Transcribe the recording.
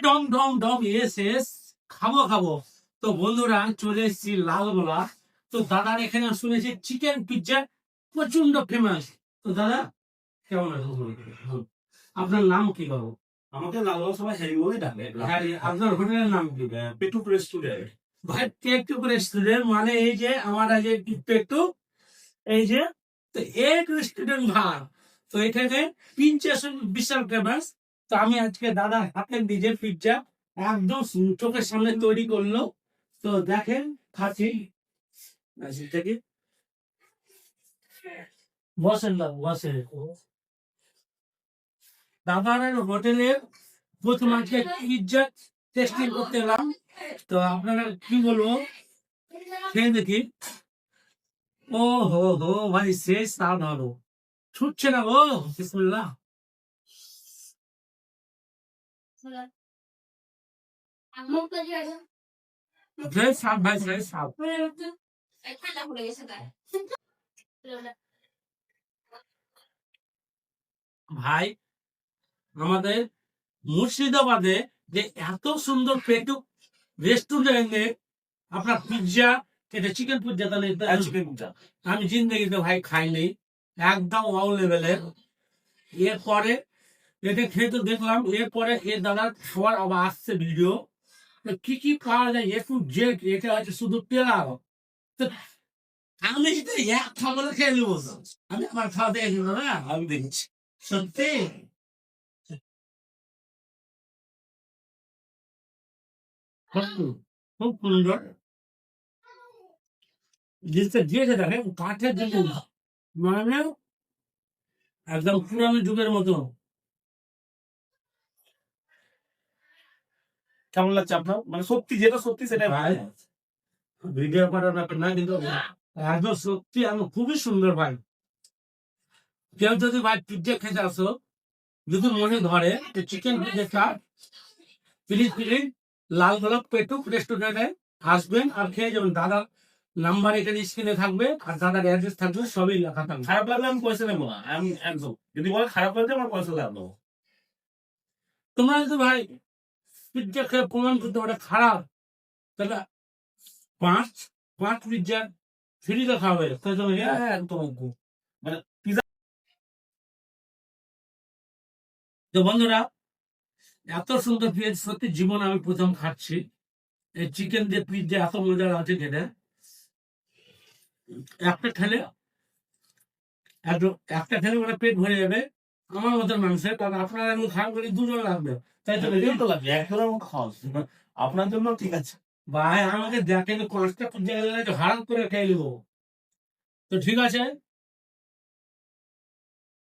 ডম ডম ডম S S খাবো খাবো। তো বন্ধুরা চলে এসেছি লালগোলা। তো দাদার এখানে শুনেছি চিকেন পিৎজা প্রচন্ড ফেমাস। তো দাদা কেমন আছেন বলুন? আপনার নাম কি বাবু? আমাকে লালগোলা সবাই হ্যারি বলেই ডাকে। হ্যাঁ, আপনার হোটেলের নাম কি? পেটুক রেস্টুরেন্ট। ভাই পেটুক রেস্টুরেন্ট মানে এই যে আমার আগে পেটু এই যে, তো এক রেস্টুরেন্ট ভাই। তো এখানে পিৎজা বিশাল ফেমাস। তো আমি আজকে দাদা হাতে নিজে পিৎজা একদম চোখের সামনে তৈরি করলো। তো দেখেন খাচ্ছি থেকে বসেন বাবু বসেন। দাদার হোটেলের প্রথম আজকে পিৎজা টেস্টিং করতে এলাম। তো আপনারা কি বলবো খেয়ে দেখি। ও হো হো ভাই শেষ স্বাদ হলো, ছুটছে না গো বিসমিল্লাহ। ফ্রেশ স্বাদ ভাই, ফ্রেশ স্বাদ। ভাই আমাদের মুর্শিদাবাদে যে এত সুন্দর পেটুক রেস্টুরেন্টে আপনার পিৎজা, এটা চিকেন পিৎজা তাহলে চিকেন পিৎজা আমি জিন্দগিতে ভাই খাইনি, একদম ওয়াও লেভেলের। এরপরে এটা খেয়ে তো দেখলাম, এরপরে এর দাদা খাওয়ার আবার আসছে ভিডিও। তো কি কি পাওয়া যায় একটু জেট, এটা হচ্ছে শুধু তেলাও। তো আমি যদি এক খাবার খেয়ে নেবো, আমি আমার খাওয়া দেখে নেবো না, আমি দেখছি সত্যি খুব খুব সুন্দর জিনিসটা দিয়েছে। দেখেন কাঠের জিনিস, মানে একদম পুরানো যুগের মতো। কেমন লাগছে আপনার? মানে সত্যি যেটা সত্যি সেটা ভাই ভিডিও করার ব্যাপার না, কিন্তু একদম সত্যি আমি খুবই সুন্দর ভাই। কেউ যদি ভাই পিৎজা খেতে আসো, যদি মনে ধরে যে chicken pizza, please please Lalgola Petuk রেস্টুরেন্টে আসবেন আর খেয়ে যাবেন। দাদার নাম্বার এখানে স্ক্রিনে থাকবে আর দাদার অ্যাড্রেস থাকবে, সবই লেখা থাকবে। খারাপ লাগলে আমি পয়সা নেবো না, আমি একদম যদি বলে খারাপ লাগছে আমার পয়সা লাগলো। তোমরা যদি ভাই পিৎজা খেয়ে প্রমাণ করতে পারে খারাপ, তাহলে পাঁচ পাঁচ পিৎজা ফ্রিতে খাবে। একদম মানে তো বন্ধুরা এত সুন্দর পিৎজা সত্যি জীবন আমি প্রথম খাচ্ছি। এই চিকেন দিয়ে পিৎজা এত মজার আছে খেতে, একটা খেলে একদম একটা খেলে ওরা পেট ভরে যাবে আমার মতন মানুষের। কারণ আপনারা এমন খারাপ করে দুজন লাগবে, তাই তো নাকি? তো লাগবে একজন আমার খাওয়া আপনার জন্য ঠিক আছে ভাই আমাকে দেখেন পাঁচটা পিৎজা হারাম করে খেয়ে নেবো। তো ঠিক আছে।